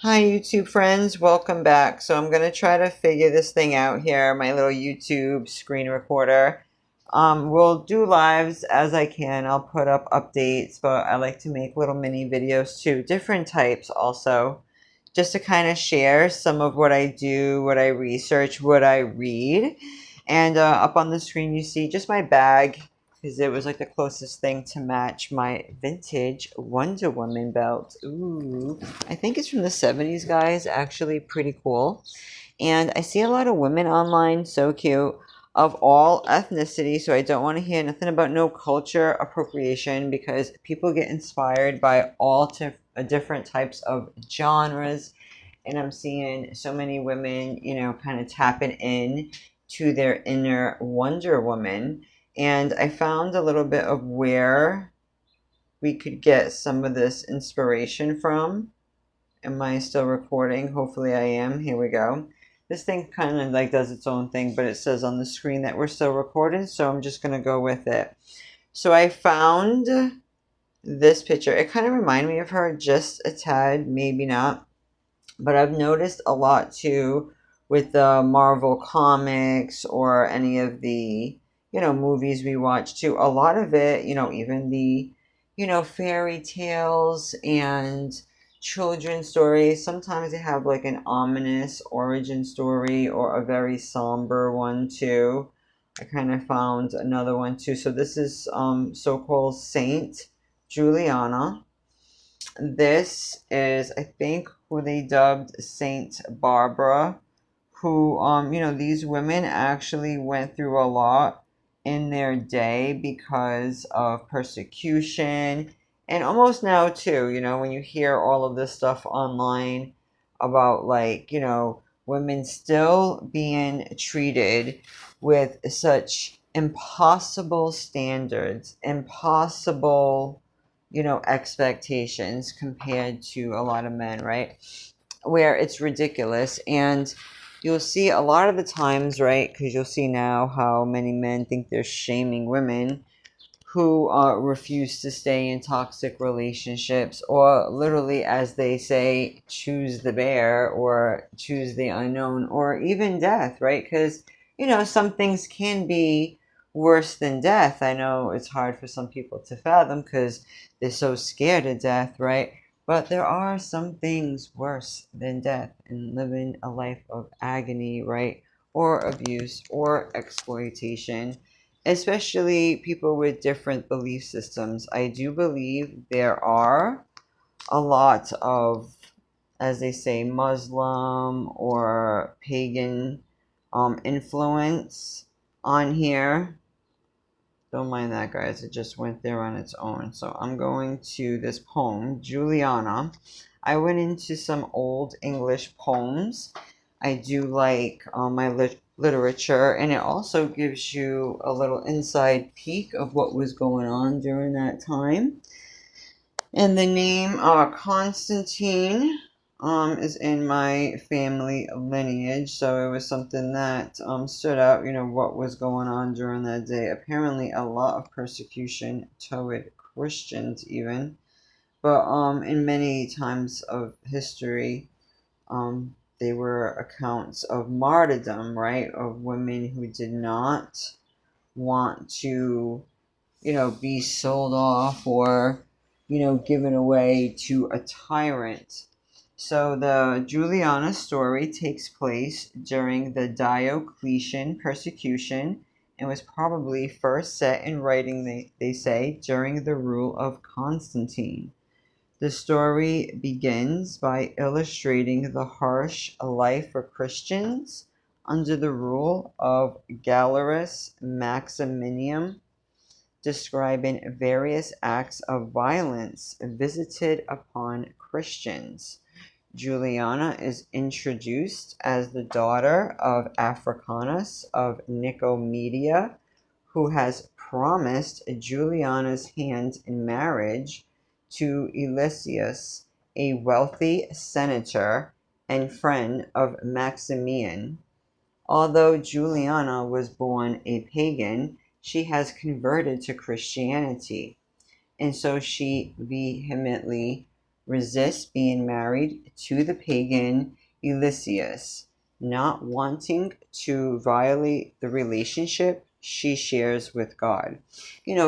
Hi, YouTube friends. Welcome back. So I'm going to try to figure this thing out here, my little YouTube screen recorder. We'll do lives as I can. I'll put up updates, but I like to make little mini videos too, different types also, just to kind of share some of what I do, what I research, what I read. And up on the screen, you see just my bag because it was like the closest thing to match my vintage Wonder Woman belt. Ooh, I think it's from the 70s, guys. Actually, pretty cool. And I see a lot of women online, so cute, of all ethnicities. So I don't want to hear nothing about no culture appropriation because people get inspired by all different types of genres. And I'm seeing so many women, kind of tapping in to their inner Wonder Woman. And I found a little bit of where we could get some of this inspiration from. Am I still recording? Hopefully I am. Here we go. This thing kind of like does its own thing, but it says on the screen that we're still recording, so I'm just going to go with it. So I found this picture. It kind of reminded me of her just a tad, maybe not. But I've noticed a lot too with the Marvel comics or any of the, movies we watch too. A lot of it, even the, fairy tales and children's stories, sometimes they have like an ominous origin story or a very somber one too. I kind of found another one too. So this is so-called Saint Juliana. This is, I think, who they dubbed Saint Barbara, who, these women actually went through a lot in their day because of persecution. And almost now, too, when you hear all of this stuff online about, like, women still being treated with such impossible standards, impossible expectations compared to a lot of men, right? Where it's ridiculous. And you'll see a lot of the times, right? Because you'll see now how many men think they're shaming women who refuse to stay in toxic relationships or literally, as they say, choose the bear or choose the unknown or even death, right? Because, some things can be worse than death. I know it's hard for some people to fathom because they're so scared of death, right? But there are some things worse than death and living a life of agony, right? Or abuse or exploitation, especially people with different belief systems. I do believe there are a lot of, as they say, Muslim or pagan influence on here. Don't mind that, guys. It just went there on its own. So I'm going to this poem, Juliana. I went into some old English poems. I do like my literature, and it also gives you a little inside peek of what was going on during that time. And the name Constantine is in my family lineage, so it was something that stood out, what was going on during that day. Apparently, a lot of persecution toward Christians, even. But in many times of history, they were accounts of martyrdom, right? Of women who did not want to, be sold off or, given away to a tyrant. So the Juliana story takes place during the Diocletian persecution and was probably first set in writing, they say, during the rule of Constantine. The story begins by illustrating the harsh life for Christians under the rule of Galerius Maximianus, describing various acts of violence visited upon Christians. Juliana is introduced as the daughter of Africanus of Nicomedia, who has promised Juliana's hand in marriage to Eliseus, a wealthy senator and friend of Maximian. Although Juliana was born a pagan, she has converted to Christianity, and so she vehemently resists being married to the pagan Eliseus, not wanting to violate the relationship she shares with God.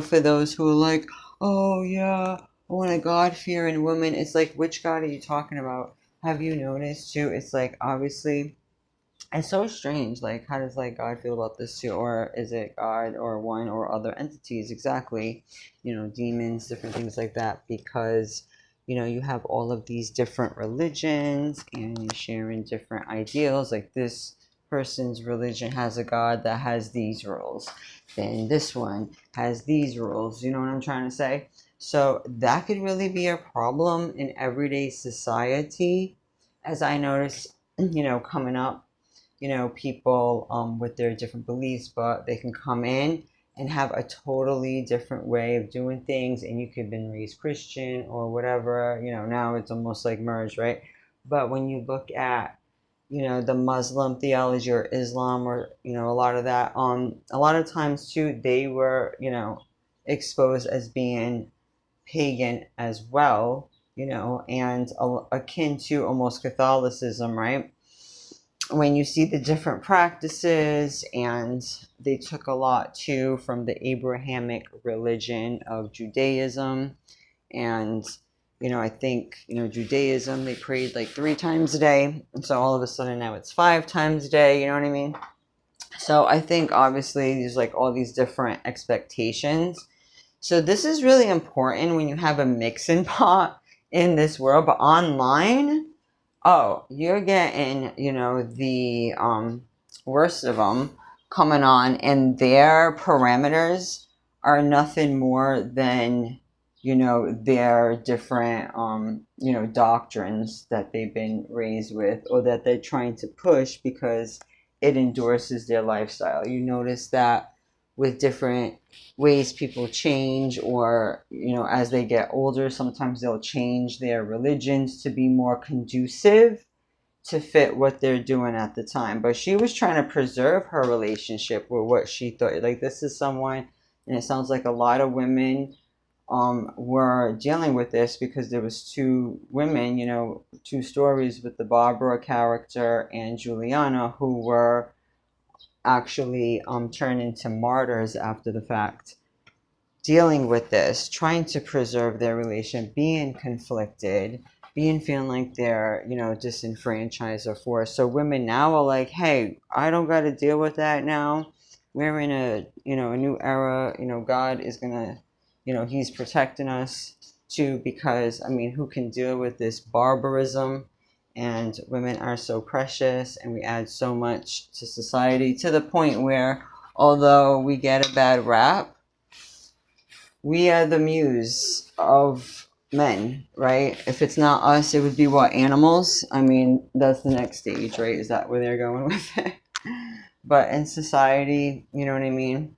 For those who are like, oh yeah, I want a God-fearing woman, it's like, which God are you talking about? Have you noticed too? It's like, obviously, it's so strange. Like, how does like God feel about this too? Or is it God or one or other entities? Exactly. Demons, different things like that. Because, you have all of these different religions and you're sharing different ideals. Like this person's religion has a God that has these rules. Then this one has these rules. You know what I'm trying to say? So that could really be a problem in everyday society, as I notice, coming up, people with their different beliefs, but they can come in and have a totally different way of doing things. And you could have been raised Christian or whatever, now it's almost like merged, right? But when you look at, the Muslim theology or Islam or, a lot of that, a lot of times too, they were, exposed as being pagan as well, and akin to almost Catholicism, right? When you see the different practices, and they took a lot too from the Abrahamic religion of Judaism. And I think Judaism, they prayed like 3 times a day, and so all of a sudden now it's 5 times a day. You know what I mean? So I think obviously there's like all these different expectations. So this is really important when you have a mixing pot in this world. But online, oh, you're getting, the worst of them coming on, and their parameters are nothing more than, their different, doctrines that they've been raised with or that they're trying to push because it endorses their lifestyle. You notice that with different ways people change, or as they get older, sometimes they'll change their religions to be more conducive to fit what they're doing at the time. But she was trying to preserve her relationship with what she thought, like, this is someone, and it sounds like a lot of women were dealing with this, because there was 2 women, 2 stories with the Barbara character and Juliana, who were actually turned into martyrs after the fact, dealing with this, trying to preserve their relation, being conflicted, being feeling like they're, disenfranchised or forced. So women now are like, hey, I don't got to deal with that now. We're in a, a new era. God is going to, he's protecting us too, because, who can deal with this barbarism? And women are so precious, and we add so much to society, to the point where, although we get a bad rap, we are the muse of men, right? If it's not us, it would be what? Animals? That's the next stage, right? Is that where they're going with it? But in society, you know what I mean?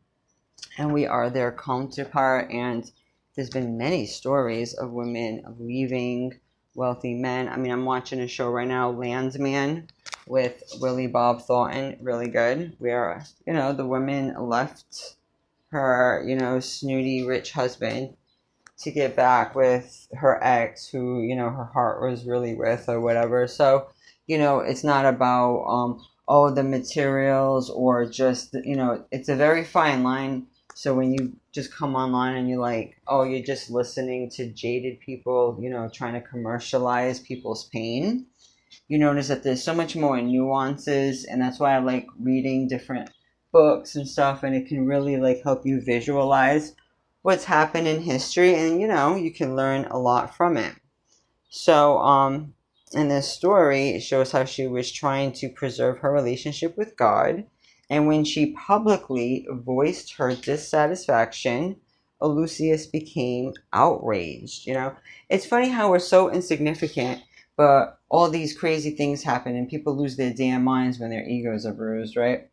And we are their counterpart. And there's been many stories of women leaving wealthy men. I'm watching a show right now, Landsman, with Willie Bob Thornton. Really good. Where, the women left her, snooty rich husband to get back with her ex, who, her heart was really with, or whatever. So, it's not about, the materials, or just, it's a very fine line. So when you just come online and you're like, oh, you're just listening to jaded people, trying to commercialize people's pain, you notice that there's so much more nuances. And that's why I like reading different books and stuff, and it can really like help you visualize what's happened in history, and you can learn a lot from it. So in this story, it shows how she was trying to preserve her relationship with God, and when she publicly voiced her dissatisfaction, Lucius became outraged. It's funny how we're so insignificant, but all these crazy things happen, and people lose their damn minds when their egos are bruised, right?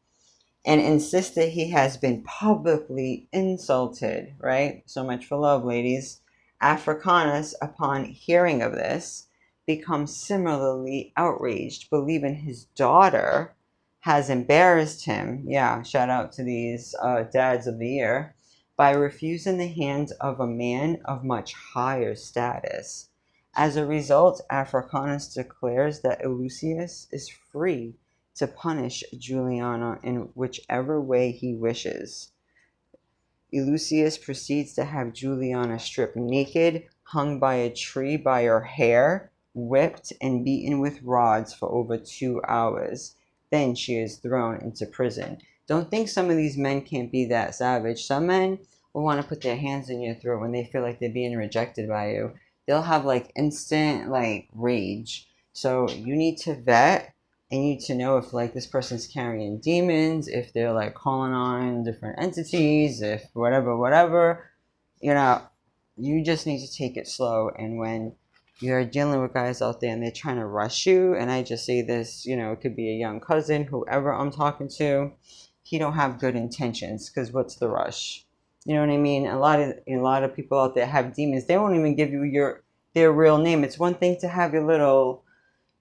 And insists that he has been publicly insulted, right? So much for love, ladies. Africanus, upon hearing of this, becomes similarly outraged, believing his daughter has embarrassed him. Yeah, shout out to these dads of the year, by refusing the hand of a man of much higher status. As a result, Africanus declares that Eleusis is free to punish Juliana in whichever way he wishes. Eleusis proceeds to have Juliana stripped naked, hung by a tree by her hair, whipped, and beaten with rods for over 2 hours. Then she is thrown into prison. Don't think some of these men can't be that savage. Some men will want to put their hands in your throat when they feel like they're being rejected by you. They'll have like instant like rage. So you need to vet and you need to know if like this person's carrying demons, if they're like calling on different entities, if whatever, you know, you just need to take it slow. And when you're dealing with guys out there and they're trying to rush you, and I just say this, you know, it could be a young cousin, whoever I'm talking to, he don't have good intentions, because what's the rush? You know what I mean? A lot of people out there have demons. They won't even give you their real name. It's one thing to have your little,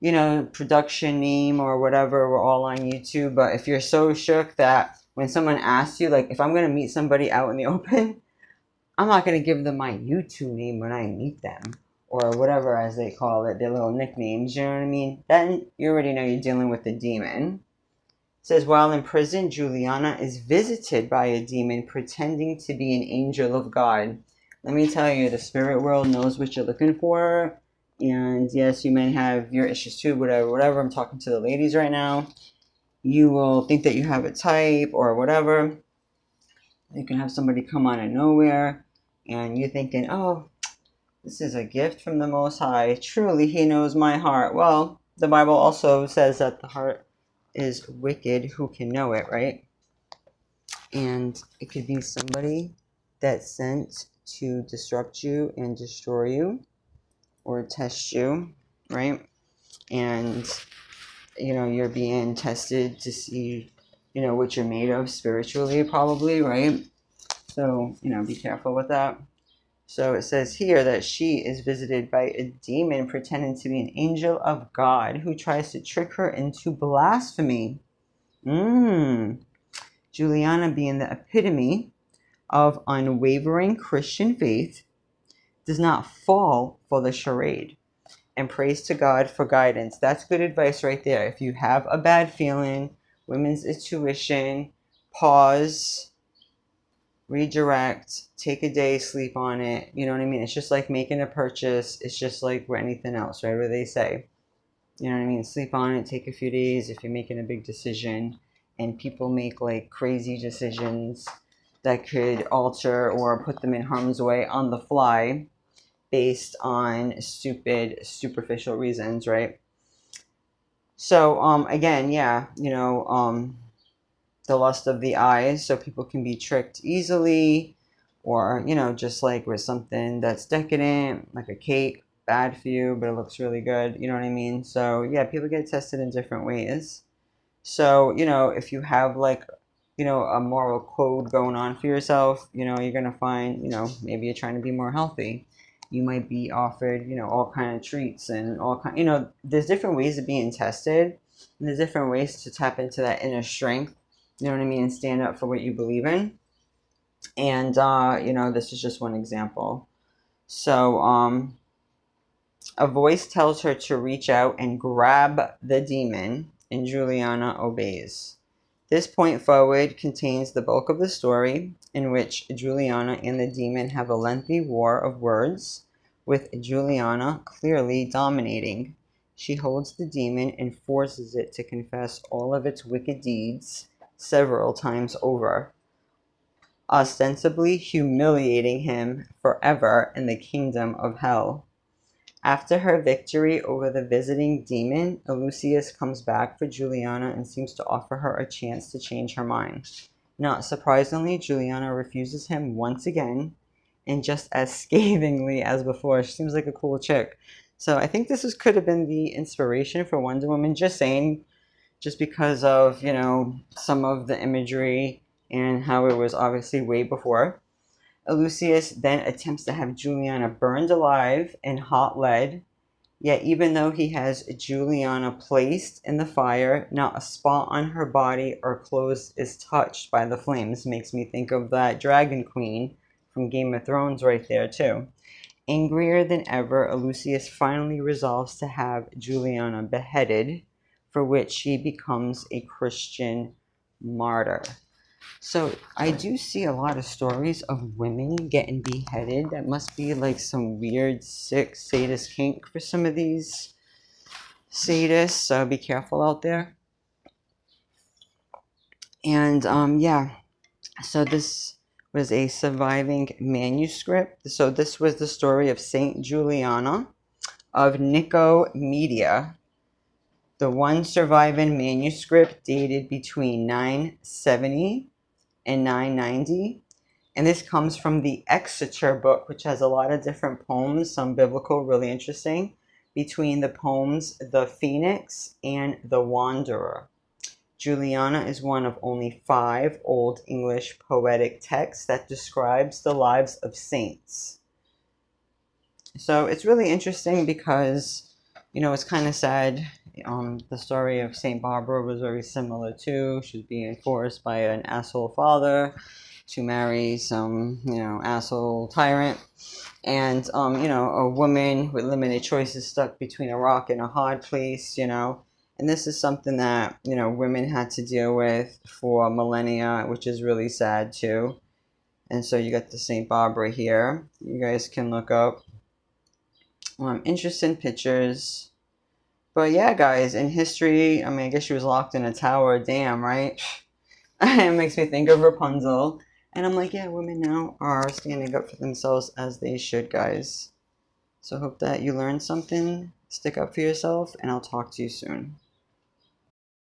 you know, production name or whatever. We're all on YouTube. But if you're so shook that when someone asks you, like, if I'm going to meet somebody out in the open, I'm not going to give them my YouTube name when I meet them, or whatever as they call it, their little nicknames, you know what I mean? Then you already know you're dealing with a demon. It says, while in prison, Juliana is visited by a demon pretending to be an angel of God. Let me tell you, the spirit world knows what you're looking for. And yes, you may have your issues too, whatever. I'm talking to the ladies right now. You will think that you have a type or whatever. You can have somebody come out of nowhere and you're thinking, oh, this is a gift from the Most High. Truly, He knows my heart. Well, the Bible also says that the heart is wicked. Who can know it, right? And it could be somebody that's sent to disrupt you and destroy you or test you, right? And, you know, you're being tested to see, you know, what you're made of spiritually, probably, right? So, you know, be careful with that. So it says here that she is visited by a demon pretending to be an angel of God who tries to trick her into blasphemy. Juliana, being the epitome of unwavering Christian faith, does not fall for the charade and prays to God for guidance. That's good advice right there. If you have a bad feeling, women's intuition, pause, redirect, take a day, sleep on it. You know what I mean? It's just like making a purchase. It's just like with anything else, right? Where they say, you know what I mean? Sleep on it, take a few days if you're making a big decision. And people make like crazy decisions that could alter or put them in harm's way on the fly based on stupid, superficial reasons, right? So, again, yeah, you know, the lust of the eyes, so people can be tricked easily, or, you know, just like with something that's decadent, like a cake, bad for you, but it looks really good, you know what I mean? So, yeah, people get tested in different ways. So, you know, if you have like, you know, a moral code going on for yourself, you know, you're going to find, you know, maybe you're trying to be more healthy. You might be offered, you know, all kind of treats and all kind, you know, there's different ways of being tested. And there's different ways to tap into that inner strength, you know what I mean, and stand up for what you believe in. And, you know, this is just one example. So, a voice tells her to reach out and grab the demon, and Juliana obeys. This point forward contains the bulk of the story, in which Juliana and the demon have a lengthy war of words, with Juliana clearly dominating. She holds the demon and forces it to confess all of its wicked deeds several times over, ostensibly humiliating him forever in the kingdom of hell. After her victory over the visiting demon, Eleusis comes back for Juliana and seems to offer her a chance to change her mind. Not surprisingly, Juliana refuses him once again, and just as scathingly as before. She seems like a cool chick. So I think could have been the inspiration for Wonder Woman, just saying, just because of, you know, some of the imagery and how it was obviously way before. Eleusis then attempts to have Juliana burned alive in hot lead, yet even though he has Juliana placed in the fire, not a spot on her body or clothes is touched by the flames. Makes me think of that Dragon Queen from Game of Thrones right there too. Angrier than ever, Lucius finally resolves to have Juliana beheaded, for which she becomes a Christian martyr. So I do see a lot of stories of women getting beheaded. That must be like some weird, sick, sadist kink for some of these sadists. So be careful out there. And yeah, so this was a surviving manuscript. So this was the story of Saint Juliana of Nicomedia, the one surviving manuscript dated between 970 and 990. And this comes from the Exeter book, which has a lot of different poems, some biblical, really interesting, between the poems The Phoenix and The Wanderer. Juliana is one of only 5 Old English poetic texts that describes the lives of saints. So it's really interesting because, it's kind of sad. The story of St. Barbara was very similar too. She was being forced by an asshole father to marry some, asshole tyrant. And, a woman with limited choices stuck between a rock and a hard place, And this is something that, women had to deal with for millennia, which is really sad too. And so you got the St. Barbara here. You guys can look up interesting pictures. But yeah, guys, in history, I guess she was locked in a tower. Damn, right? It makes me think of Rapunzel. And I'm like, yeah, women now are standing up for themselves as they should, guys. So I hope that you learned something. Stick up for yourself, and I'll talk to you soon.